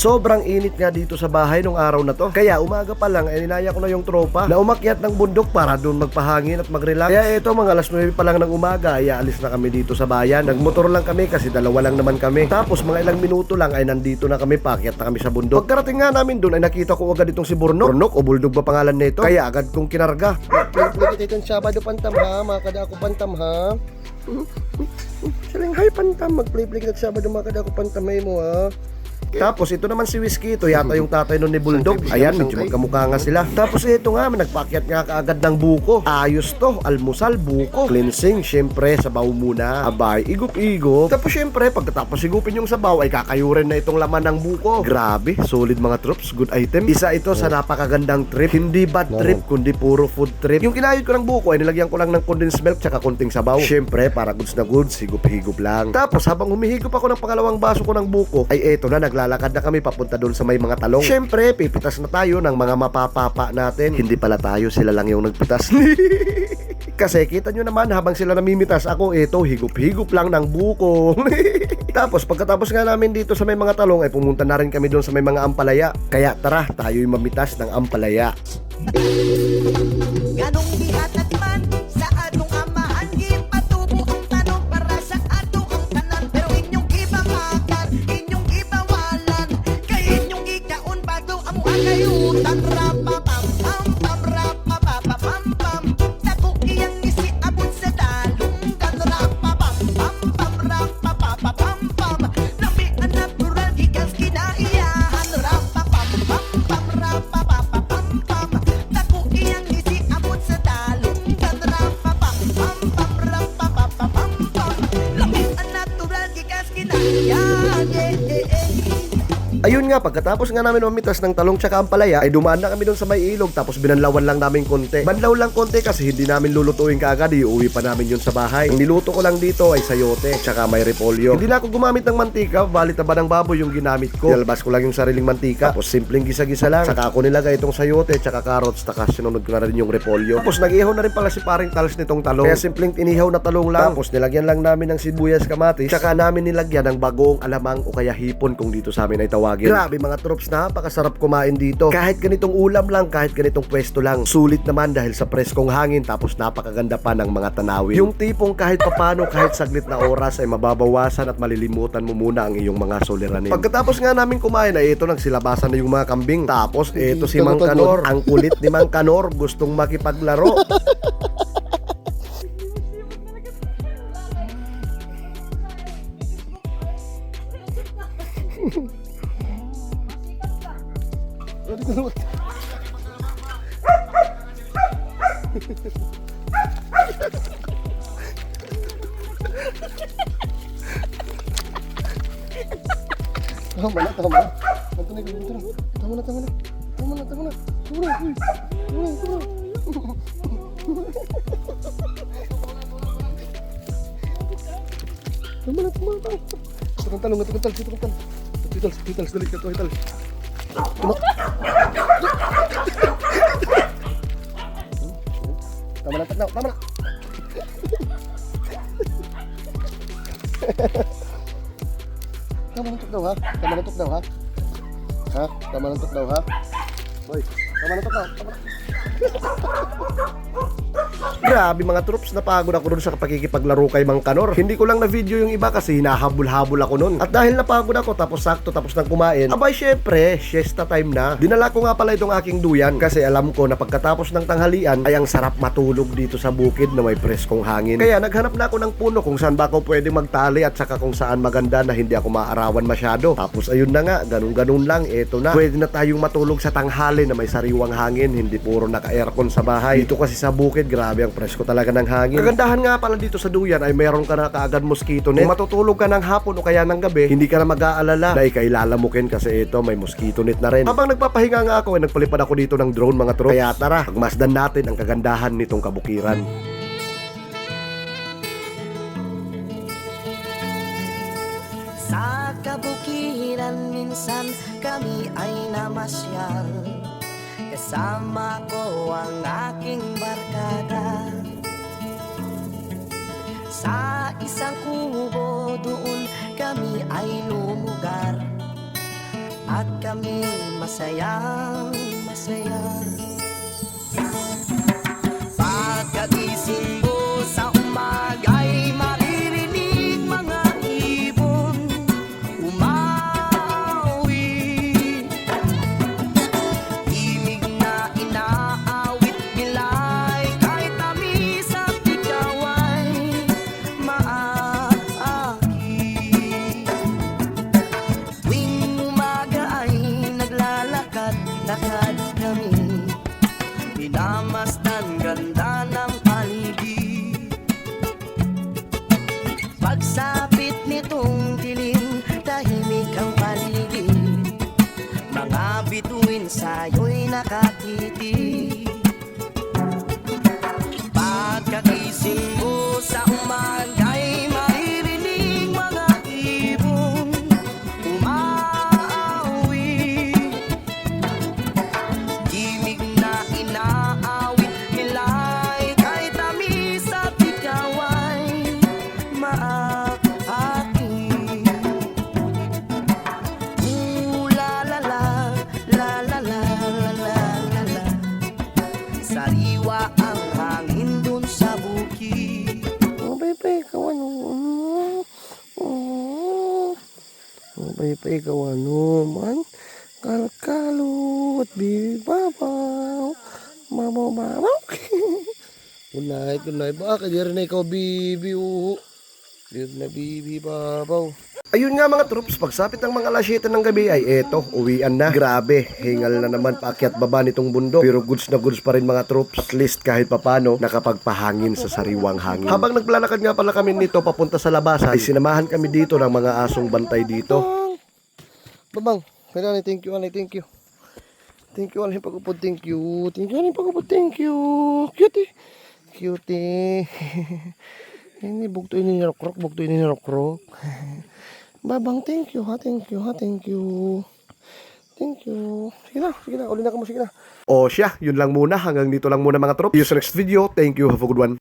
sobrang init nga dito sa bahay nung araw na to. Kaya umaga pa lang ay ninaya ko na yung tropa na umakyat ng bundok para doon magpahangin at mag-relax. Kaya ito mga alas 9 pa lang ng umaga ay aalis na kami dito sa bayan. Nagmotor lang kami kasi dalawa lang naman kami. Tapos mga ilang minuto lang ay nandito na kami, paakyat na kami sa bundok. Pagkarating nga namin doon ay nakita ko agad itong si Burnok o Bulldog ba pangalan nito. Kaya agad kong kinarga. Play itong Sabado pantam ha, mga kada ako pantam ha. Saling hay pantam, mag-play kita Sabado mga kada ako pantam mo ha. Tapos ito naman si Whiskey, ito yata yung tatay nun ni Bulldog. Ayan, medyo magkamukha nga sila. Tapos ito nga, nagpakyat nga kaagad ng buko. Ayos to, almusal, buko, cleansing, syempre sabaw muna, abay, igup-igup. Tapos syempre, pagkatapos igupin yung sabaw, ay kakayurin na itong laman ng buko. Grabe, solid mga troops, good item. Isa ito sa napakagandang trip, hindi bad trip, kundi puro food trip. Yung kinayod ko ng buko, ay nilagyan ko lang ng condensed milk tsaka konting sabaw. Syempre, para goods na goods, higup-higup lang. Tapos habang humihigup ako ng pangalawang baso ko ng buko, ay eto na, naglalakad na kami papunta doon sa may mga talong. Syempre, pipitas na tayo ng mga mapapapa natin. Hindi pala tayo, sila lang yung nagpitas. Kasi kita nyo naman, habang sila namimitas, ako eto, higup-higup lang ng buko. Tapos pagkatapos nga namin dito sa may mga talong, ay pumunta na rin kami doon sa may mga ampalaya. Kaya tara, tayo'y mamitas ng ampalaya. Ganong bihat at man sa atong amahan, ipatubo ang tanong para sa atong ang tanan. Pero inyong ibamakan, inyong ibawalan, kay inyong ikaon bago amo agayutan. Rapapam pam pam rapapapam pam, dako iyang isiabot sa dalunggan. Rapapam pam pam rapapapam pam, labi ang natural gikas kinaiyahan. Rapapam pam pam rapapapam pam, dako iyang isiabot sa dalunggan. Rapapam pam pam rapapapam pam, labi ang natural gikas kinaiyahan. Ayun nga, pagkatapos nga namin mamitas ng talong tsaka ampalaya, ay dumaan na kami doon sa may ilog, tapos binanlawan lang namin konti. Banlaw lang konti kasi hindi namin lulutuin kaagad, iuwi pa namin yun sa bahay. Ang niluto ko lang dito ay sayote, tsaka may repolyo. Hindi na ako gumamit ng mantika, balit na ba ng baboy yung ginamit ko. Nilabas ko lang yung sariling mantika, tapos simpleng gisa-gisa lang. Saka ako nilagay itong sayote, tsaka carrots, tsaka sinunod ko na rin yung repolyo. Tapos nag-ihaw na rin pala si paring Tals nitong talong. Kaya simpleng inihaw na talong lang. Tapos nilagyan lang namin ng sibuyas, kamatis, tsaka namin nilagyan ng bagoong alamang o kaya hipon kung dito sa amin ay tawagin. Grabe mga troops, napakasarap kumain dito. Kahit ganitong ulam lang, kahit ganitong pwesto lang, sulit naman dahil sa preskong hangin, tapos napakaganda pa ng mga tanawin. Yung tipong kahit papano, kahit saglit na oras ay mababawasan at malilimutan mo muna ang iyong mga suliranin. Pagkatapos nga namin kumain ay ito, nagsilabasan na yung mga kambing. Tapos ito si Mang Kanor, ang kulit ni Mang Kanor, gustong makipaglaro. Tama na. Tama na. Tama nantok daw ha? Tama nantok daw ha? Ha? Tama nantok daw ha? Boy, tama nantok daw. Grabe mga troops, napagod ako dun sa pakikipaglaro kay Mang Kanor. Hindi ko lang na video yung iba kasi hinahabol-habol ako nun. At dahil napagod ako, tapos sakto tapos nang kumain, abay syempre, siesta time na. Dinala ko nga pala itong aking duyan kasi alam ko na pagkatapos ng tanghalian ay ang sarap matulog dito sa bukid na may preskong hangin. Kaya naghanap na ako ng puno kung saan ba ako pwede magtali at saka kung saan maganda na hindi ako maarawan masyado. Tapos ayun na nga, ganun-ganun lang, eto na. Pwede na tayong matulog sa tanghali na may sariwang hangin, hindi puro naka-aircon sa bahay. Dito kasi sa bukid, grabe ang presko talaga ng hangin. Kagandahan nga pala dito sa duyan ay mayroon ka na kaagad mosquito net. Kung matutulog ka ng hapon o kaya ng gabi, hindi ka na mag-aalala na ikailalamukin kasi ito may mosquito net na rin. Habang nagpapahinga nga ako ay nagpalipad ako dito ng drone mga troops. Kaya tara, pagmasdan natin ang kagandahan nitong kabukiran. Sa kabukiran minsan kami ay namasyal, kasama ko ang aking barkada. Sa isang kubo doon kami ay lumugar, at kami masayang masaya. Pagkagising ko sa umaga'y maririnig mga ibon umawi. Himig na inaawit nila'y kahit tamis at ikaw ay maaaki. Tuwing umaga ay naglalakad-lakad kami, minamasdan ganda ng paligid. Pagsapit nitong dilim, tahimik ang paligid, mga bituin sa'yo'y nakatitig. Pagkagising mo sa umaga'y maririnig mga ibon umaawi. Himig na inaawit nila'y kahit tamis at ikaw ay maaaki. La la la, la la la, la la la la. Sariwa ang hangin dun sa bukid. Oh, Pepe, ikaw ano? Oh, Pepe, ikaw ano man? Kalkalot, bibi babaw. Babaw, babaw. Good night. Bakit di rin na ikaw, bibi, di rin na bibi, babaw. Ayun nga mga troops, pagsapit ng mga alas 7 ng gabi ay eto, uwian na. Grabe, hingal na naman paakyat baba nitong bundok. Pero goods na goods pa rin mga troops. At least kahit papano, nakapagpahangin sa sariwang hangin. Habang naglalakad nga pala kami nito papunta sa labasan, ay sinamahan kami dito ng mga asong bantay dito. Babang, kailangan thank you. Thank you, alhin pagupod, thank you. Thank you. Cutie. Ini bugto ini rokrok. Babang, thank you. Sige na, uli na ka mo, sige na. O siya, yun lang muna. Hanggang dito lang muna mga trop. See you sa next video. Thank you, have a good one.